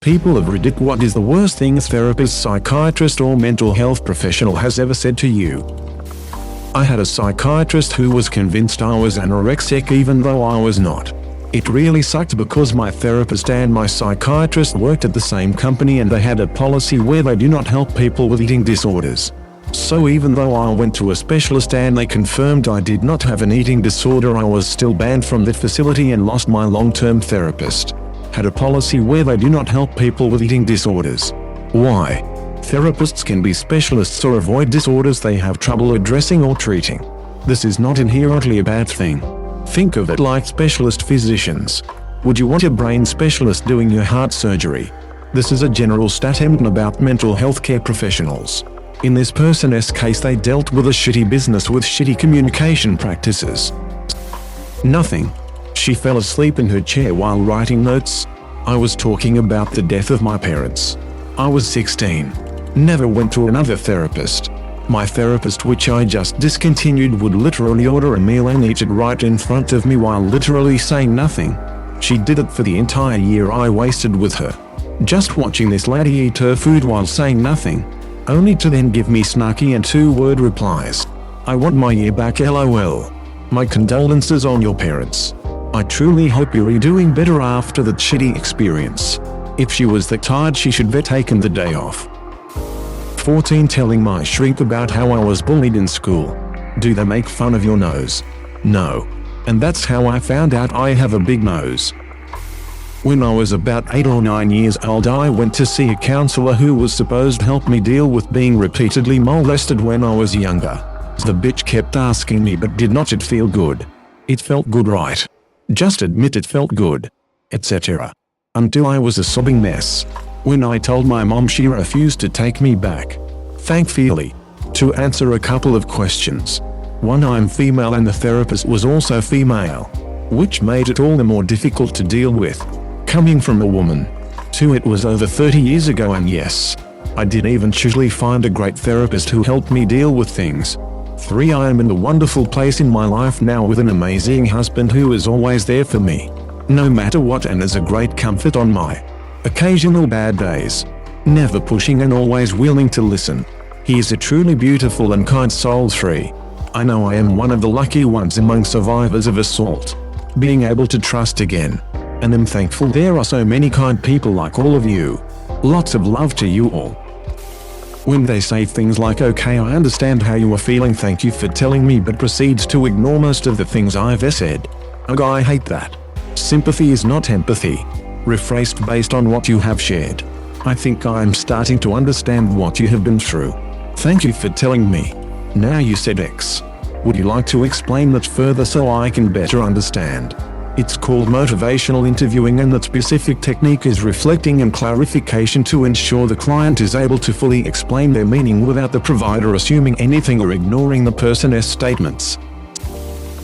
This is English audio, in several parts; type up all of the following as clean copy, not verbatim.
People have ridiculed what is the worst thing a therapist, psychiatrist or mental health professional has ever said to you. I had a psychiatrist who was convinced I was anorexic even though I was not. It really sucked because my therapist and my psychiatrist worked at the same company and they had a policy where they do not help people with eating disorders. So even though I went to a specialist and they confirmed I did not have an eating disorder, I was still banned from that facility and lost my long-term therapist. Had a policy where they do not help people with eating disorders. Why? Therapists can be specialists or avoid disorders they have trouble addressing or treating. This is not inherently a bad thing. Think of it like specialist physicians. Would you want a brain specialist doing your heart surgery? This is a general statement about mental health care professionals. In this person's case, they dealt with a shitty business with shitty communication practices. Nothing. She fell asleep in her chair while writing notes. I was talking about the death of my parents. I was 16. Never went to another therapist. My therapist, which I just discontinued, would literally order a meal and eat it right in front of me while literally saying nothing. She did it for the entire year I wasted with her. Just watching this lady eat her food while saying nothing. Only to then give me snarky and two-word replies. I want my year back, LOL. My condolences on your parents. I truly hope you're doing better after that shitty experience. If she was that tired, she should have taken the day off. 14. Telling my shrink about how I was bullied in school. Do they make fun of your nose? No. And that's how I found out I have a big nose. When I was about 8 or 9 years old, I went to see a counselor who was supposed to help me deal with being repeatedly molested when I was younger. The bitch kept asking me, but did not it feel good? It felt good, right? Just admit it felt good. Etc. Until I was a sobbing mess. When I told my mom, she refused to take me back. Thankfully. To answer a couple of questions. 1. I'm female and the therapist was also female. Which made it all the more difficult to deal with. Coming from a woman. 2. It was over 30 years ago and yes, I did eventually find a great therapist who helped me deal with things. 3. I am in a wonderful place in my life now with an amazing husband who is always there for me. No matter what, and is a great comfort on my occasional bad days. Never pushing and always willing to listen. He is a truly beautiful and kind soul. 3. I know I am one of the lucky ones among survivors of assault. Being able to trust again. And I'm thankful there are so many kind people like all of you. Lots of love to you all. When they say things like, okay, I understand how you are feeling, thank you for telling me, but proceeds to ignore most of the things I've said. Ugh, I hate that. Sympathy is not empathy. Rephrased based on what you have shared. I think I'm starting to understand what you have been through. Thank you for telling me. Now you said X. Would you like to explain that further so I can better understand? It's called motivational interviewing, and that specific technique is reflecting and clarification to ensure the client is able to fully explain their meaning without the provider assuming anything or ignoring the person's statements.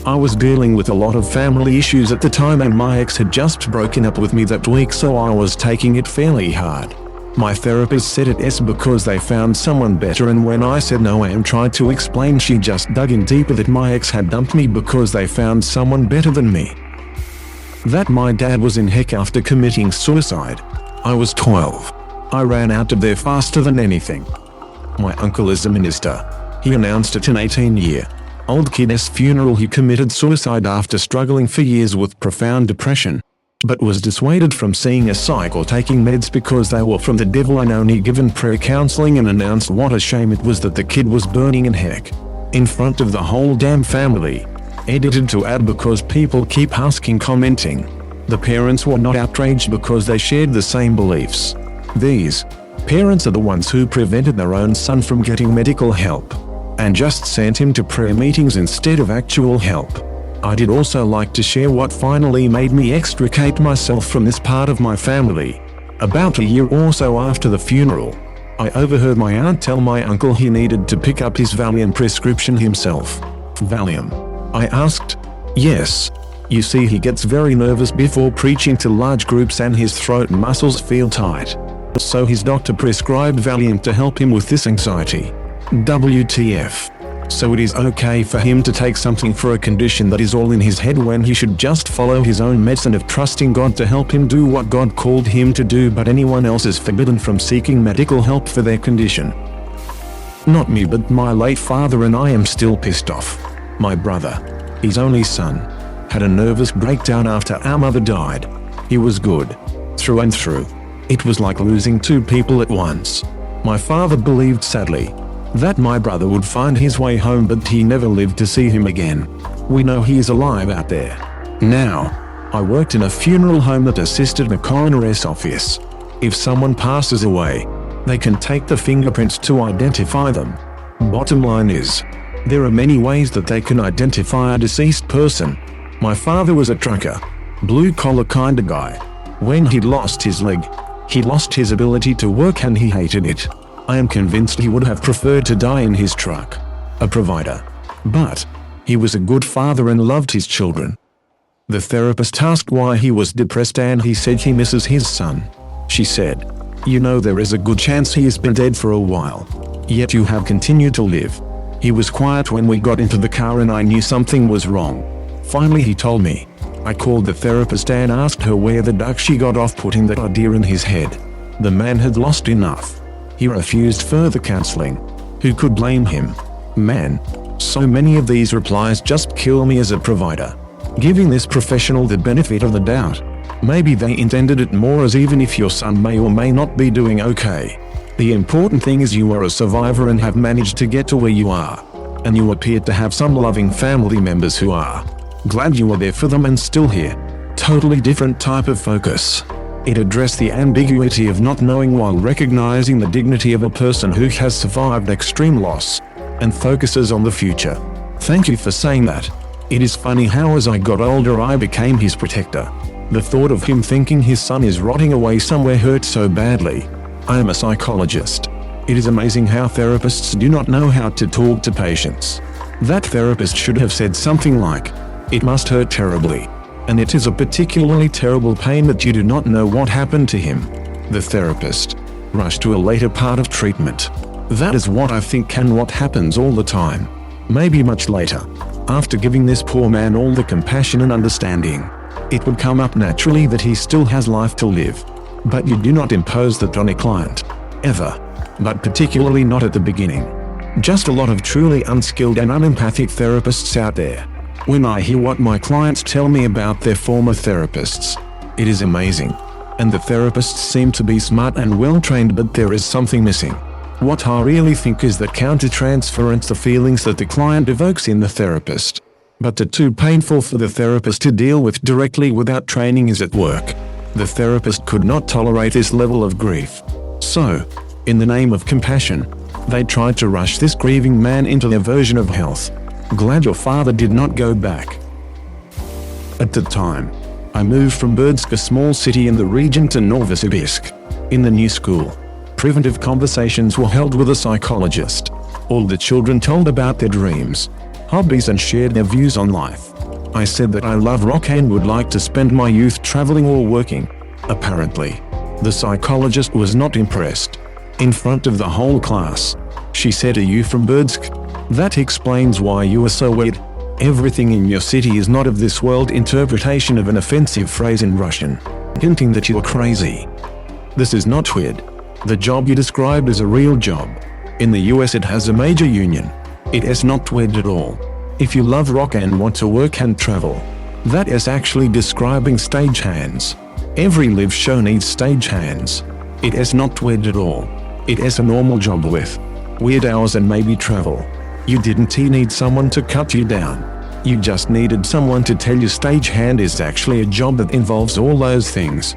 I was dealing with a lot of family issues at the time, and my ex had just broken up with me that week, so I was taking it fairly hard. My therapist said it's because they found someone better, and when I said no and tried to explain, she just dug in deeper that my ex had dumped me because they found someone better than me. That my dad was in heck after committing suicide. I was 12. I ran out of there faster than anything. My uncle is a minister. He announced at an 18-year-old kid's funeral he committed suicide after struggling for years with profound depression, but was dissuaded from seeing a psych or taking meds because they were from the devil, and only given prayer counseling, and announced what a shame it was that the kid was burning in heck in front of the whole damn family. Edited to add because people keep asking, commenting. The parents were not outraged because they shared the same beliefs. These parents are the ones who prevented their own son from getting medical help and just sent him to prayer meetings instead of actual help. I did also like to share what finally made me extricate myself from this part of my family. About a year or so after the funeral, I overheard my aunt tell my uncle he needed to pick up his Valium prescription himself. Valium? I asked. Yes. You see, he gets very nervous before preaching to large groups and his throat muscles feel tight. So his doctor prescribed Valium to help him with this anxiety. WTF. So it is okay for him to take something for a condition that is all in his head when he should just follow his own medicine of trusting God to help him do what God called him to do, but anyone else is forbidden from seeking medical help for their condition. Not me, but my late father, and I am still pissed off. My brother, his only son, had a nervous breakdown after our mother died. He was good, through and through. It was like losing two people at once. My father believed, sadly, that my brother would find his way home, but he never lived to see him again. We know he is alive out there. Now, I worked in a funeral home that assisted a coroner's office. If someone passes away, they can take the fingerprints to identify them. Bottom line is, there are many ways that they can identify a deceased person. My father was a trucker, blue-collar kind of guy. When he'd lost his leg, he lost his ability to work and he hated it. I am convinced he would have preferred to die in his truck, a provider. But he was a good father and loved his children. The therapist asked why he was depressed and he said he misses his son. She said, "You know, there is a good chance he has been dead for a while. Yet you have continued to live." He was quiet when we got into the car and I knew something was wrong. Finally he told me. I called the therapist and asked her where the duck she got off putting that idea in his head. The man had lost enough. He refused further counseling. Who could blame him? Man, so many of these replies just kill me as a provider. Giving this professional the benefit of the doubt. Maybe they intended it more as even if your son may or may not be doing okay. The important thing is you are a survivor and have managed to get to where you are. And you appear to have some loving family members who are. Glad you are there for them and still here. Totally different type of focus. It addressed the ambiguity of not knowing while recognizing the dignity of a person who has survived extreme loss. And focuses on the future. Thank you for saying that. It is funny how as I got older I became his protector. The thought of him thinking his son is rotting away somewhere hurt so badly. I am a psychologist. It is amazing how therapists do not know how to talk to patients. That therapist should have said something like, "It must hurt terribly. And it is a particularly terrible pain that you do not know what happened to him." The therapist rushed to a later part of treatment. That is what I think and what happens all the time. Maybe much later. After giving this poor man all the compassion and understanding, it would come up naturally that he still has life to live. But you do not impose that on a client. Ever. But particularly not at the beginning. Just a lot of truly unskilled and unempathic therapists out there. When I hear what my clients tell me about their former therapists, it is amazing. And the therapists seem to be smart and well-trained, but there is something missing. What I really think is that counter-transference, the feelings that the client evokes in the therapist, but are too painful for the therapist to deal with directly without training, is at work. The therapist could not tolerate this level of grief. So, in the name of compassion, they tried to rush this grieving man into their version of health. Glad your father did not go back. At the time, I moved from Berdsk, a small city in the region, to Novosibirsk. In the new school, preventive conversations were held with a psychologist. All the children told about their dreams, hobbies and shared their views on life. I said that I love rock and would like to spend my youth traveling or working. Apparently, the psychologist was not impressed. In front of the whole class, she said, "Are you from Berdsk? That explains why you are so weird. Everything in your city is not of this world." Interpretation of an offensive phrase in Russian, hinting that you are crazy. This is not weird. The job you described is a real job. In the US it has a major union. It is not weird at all. If you love rock and want to work and travel, that is actually describing stagehands. Every live show needs stagehands. It is not weird at all. It is a normal job with weird hours and maybe travel. You didn't need someone to cut you down. You just needed someone to tell you stagehand is actually a job that involves all those things.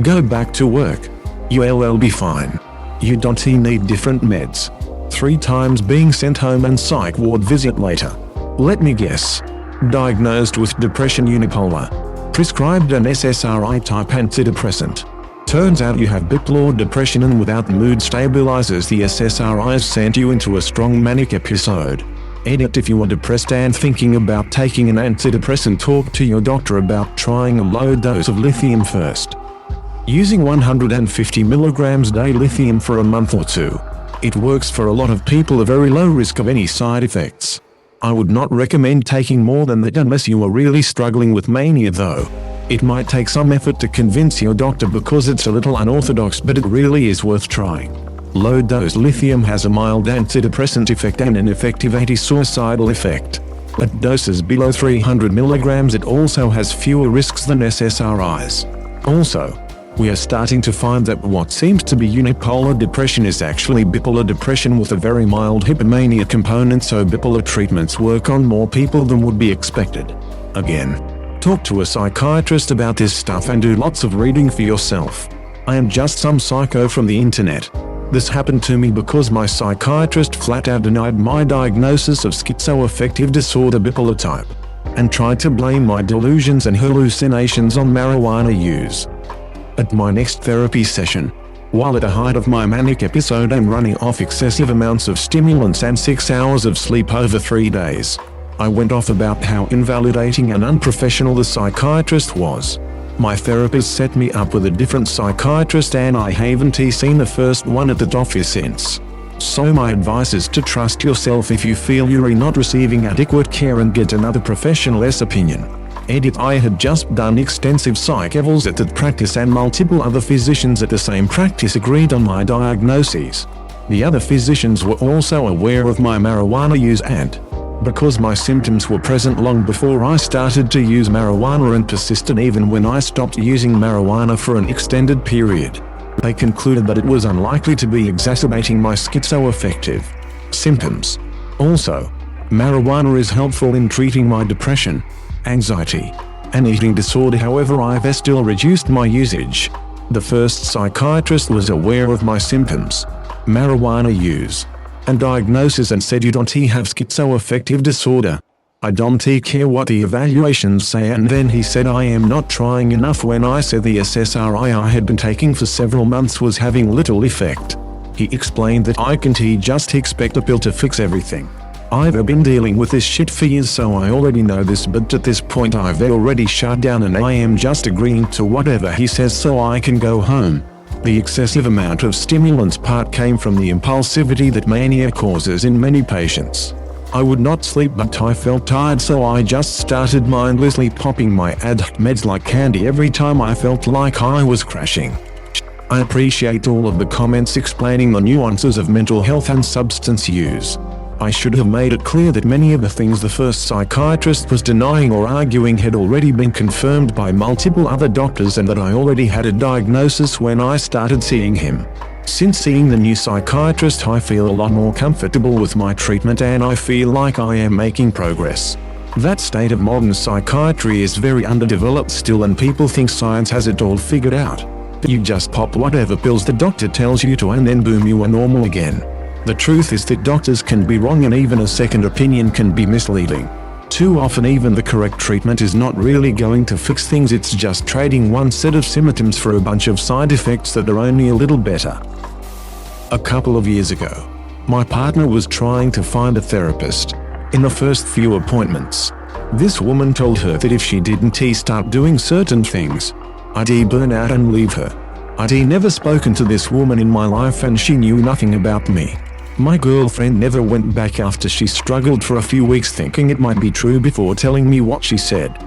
Go back to work. You'll be fine. You don't need different meds. 3 times being sent home and psych ward visit later. Let me guess. Diagnosed with depression unipolar. Prescribed an SSRI-type antidepressant. Turns out you have bipolar depression, and without mood stabilizers the SSRIs sent you into a strong manic episode. Edit: if you are depressed and thinking about taking an antidepressant, talk to your doctor about trying a low dose of lithium first. Using 150 mg day lithium for a month or 2. It works for a lot of people, a very low risk of any side effects. I would not recommend taking more than that unless you are really struggling with mania though. It might take some effort to convince your doctor because it's a little unorthodox, but it really is worth trying. Low-dose lithium has a mild antidepressant effect and an effective anti-suicidal effect. At doses below 300 mg it also has fewer risks than SSRIs. Also, we are starting to find that what seems to be unipolar depression is actually bipolar depression with a very mild hypomania component, so bipolar treatments work on more people than would be expected. Again, talk to a psychiatrist about this stuff and do lots of reading for yourself. I am just some psycho from the internet. This happened to me because my psychiatrist flat out denied my diagnosis of schizoaffective disorder bipolar type, and tried to blame my delusions and hallucinations on marijuana use. At my next therapy session, while at the height of my manic episode I'm running off excessive amounts of stimulants and 6 hours of sleep over 3 days, I went off about how invalidating and unprofessional the psychiatrist was. My therapist set me up with a different psychiatrist and I haven't seen the first one at that office since. So my advice is to trust yourself if you feel you're not receiving adequate care and get another professional's opinion. Edit: I had just done extensive psych evals at that practice and multiple other physicians at the same practice agreed on my diagnoses. The other physicians were also aware of my marijuana use and, because my symptoms were present long before I started to use marijuana and persisted even when I stopped using marijuana for an extended period, they concluded that it was unlikely to be exacerbating my schizoaffective symptoms. Also, marijuana is helpful in treating my depression, anxiety, and eating disorder. However, I've still reduced my usage. The first psychiatrist was aware of my symptoms, marijuana use, and diagnosis and said you don't have schizoaffective disorder. I don't care what the evaluations say, and then he said I am not trying enough when I said the SSRI I had been taking for several months was having little effect. He explained that I can't just expect a pill to fix everything. I've been dealing with this shit for years, so I already know this, but at this point I've already shut down and I am just agreeing to whatever he says so I can go home. The excessive amount of stimulants part came from the impulsivity that mania causes in many patients. I would not sleep but I felt tired, so I just started mindlessly popping my adhd meds like candy every time I felt like I was crashing. I appreciate all of the comments explaining the nuances of mental health and substance use. I should have made it clear that many of the things the first psychiatrist was denying or arguing had already been confirmed by multiple other doctors and that I already had a diagnosis when I started seeing him. Since seeing the new psychiatrist, I feel a lot more comfortable with my treatment and I feel like I am making progress. That state of modern psychiatry is very underdeveloped still, and people think science has it all figured out. You just pop whatever pills the doctor tells you to and then boom, you are normal again. The truth is that doctors can be wrong and even a second opinion can be misleading. Too often even the correct treatment is not really going to fix things, it's just trading one set of symptoms for a bunch of side effects that are only a little better. A couple of years ago, my partner was trying to find a therapist. In the first few appointments, this woman told her that if she didn't start doing certain things, I'd burn out and leave her. I'd never spoken to this woman in my life and she knew nothing about me. My girlfriend never went back after she struggled for a few weeks thinking it might be true before telling me what she said.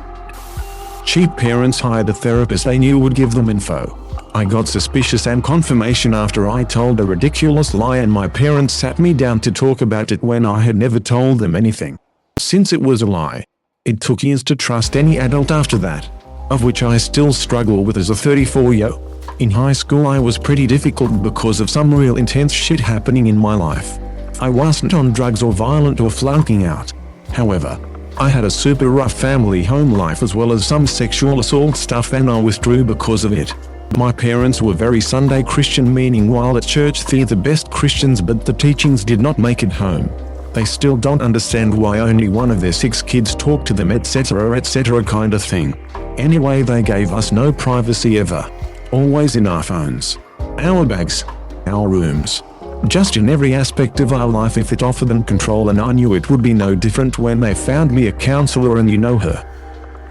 Cheap parents hired a therapist they knew would give them info. I got suspicious and confirmation after I told a ridiculous lie, and my parents sat me down to talk about it when I had never told them anything. Since it was a lie, it took years to trust any adult after that, of which I still struggle with as a 34-year-old. In high school I was pretty difficult because of some real intense shit happening in my life. I wasn't on drugs or violent or flunking out. However, I had a super rough family home life as well as some sexual assault stuff, and I withdrew because of it. My parents were very Sunday Christian, meaning while at church they're the best Christians, but the teachings did not make it home. They still don't understand why only one of their 6 kids talk to them, etc. kind of thing. Anyway, they gave us no privacy ever. Always in our phones, our bags, our rooms, just in every aspect of our life. If it offered them control, and I knew it would be no different when they found me a counselor, and you know her.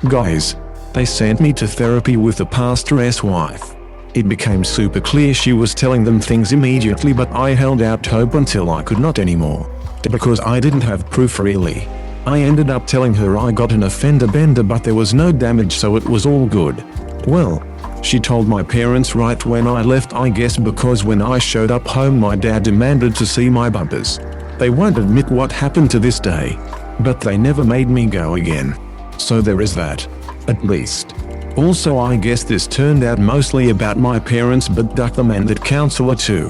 Guys, they sent me to therapy with the pastor's wife. It became super clear she was telling them things immediately, but I held out hope until I could not anymore. Because I didn't have proof really. I ended up telling her I got an offender bender but there was no damage, so it was all good. Well, she told my parents right when I left, I guess because when I showed up home my dad demanded to see my bumpers. They won't admit what happened to this day. But they never made me go again. So there is that. At least. Also I guess this turned out mostly about my parents, but duck them and that counselor too.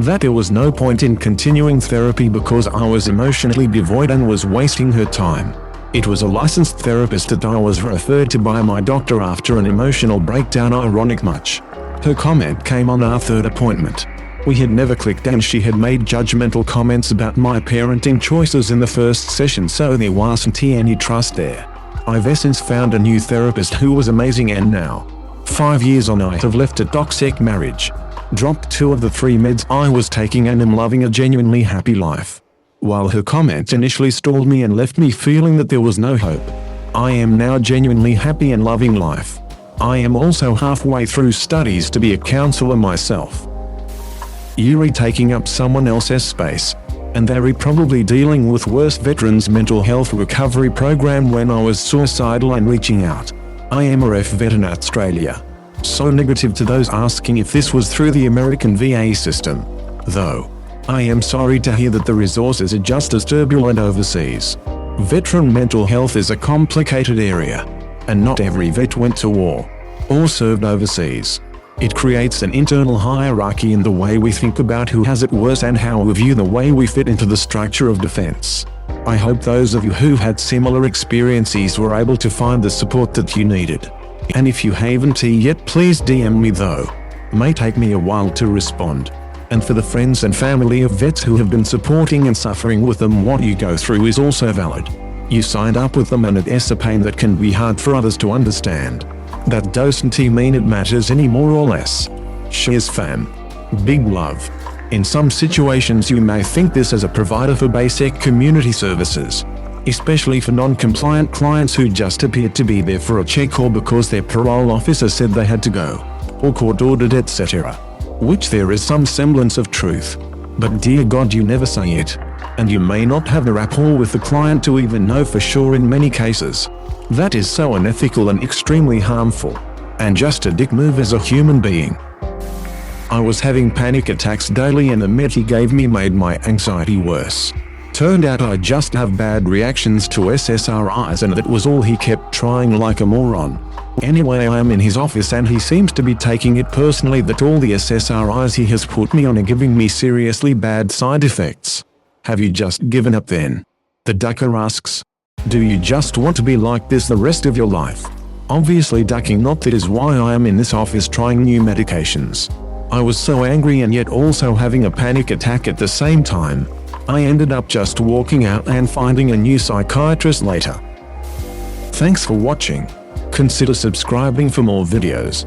That there was no point in continuing therapy because I was emotionally devoid and was wasting her time. It was a licensed therapist that I was referred to by my doctor after an emotional breakdown, ironic much. Her comment came on our third appointment. We had never clicked and she had made judgmental comments about my parenting choices in the first session, so there wasn't any trust there. I've since found a new therapist who was amazing, and now, 5 years on, I have left a toxic marriage, dropped 2 of the 3 meds I was taking, and am loving a genuinely happy life. While her comments initially stalled me and left me feeling that there was no hope, I am now genuinely happy and loving life. I am also halfway through studies to be a counselor myself. Yuri taking up someone else's space. And they're probably dealing with worse veterans mental health recovery program when I was suicidal and reaching out. I am a ref vet in Australia. So negative to those asking if this was through the American VA system. Though, I am sorry to hear that the resources are just as turbulent overseas. Veteran mental health is a complicated area. And not every vet went to war or served overseas. It creates an internal hierarchy in the way we think about who has it worse and how we view the way we fit into the structure of defense. I hope those of you who had similar experiences were able to find the support that you needed. And if you haven't yet, please DM me though. May take me a while to respond. And for the friends and family of vets who have been supporting and suffering with them, what you go through is also valid. You signed up with them and it's a pain that can be hard for others to understand. That doesn't mean it matters any more or less. Cheers fam. Big love. In some situations you may think this as a provider for basic community services. Especially for non-compliant clients who just appeared to be there for a check or because their parole officer said they had to go. Or court ordered, etc. Which there is some semblance of truth. But dear God, you never say it. And you may not have the rapport with the client to even know for sure in many cases. That is so unethical and extremely harmful. And just a dick move as a human being. I was having panic attacks daily and the med he gave me made my anxiety worse. Turned out I just have bad reactions to SSRIs and that was all. He kept trying like a moron. Anyway, I am in his office and he seems to be taking it personally that all the SSRIs he has put me on are giving me seriously bad side effects. Have you just given up then? The ducker asks. Do you just want to be like this the rest of your life? Obviously ducking not. That is why I am in this office trying new medications. I was so angry and yet also having a panic attack at the same time. I ended up just walking out and finding a new psychiatrist later. Thanks for watching. Consider subscribing for more videos.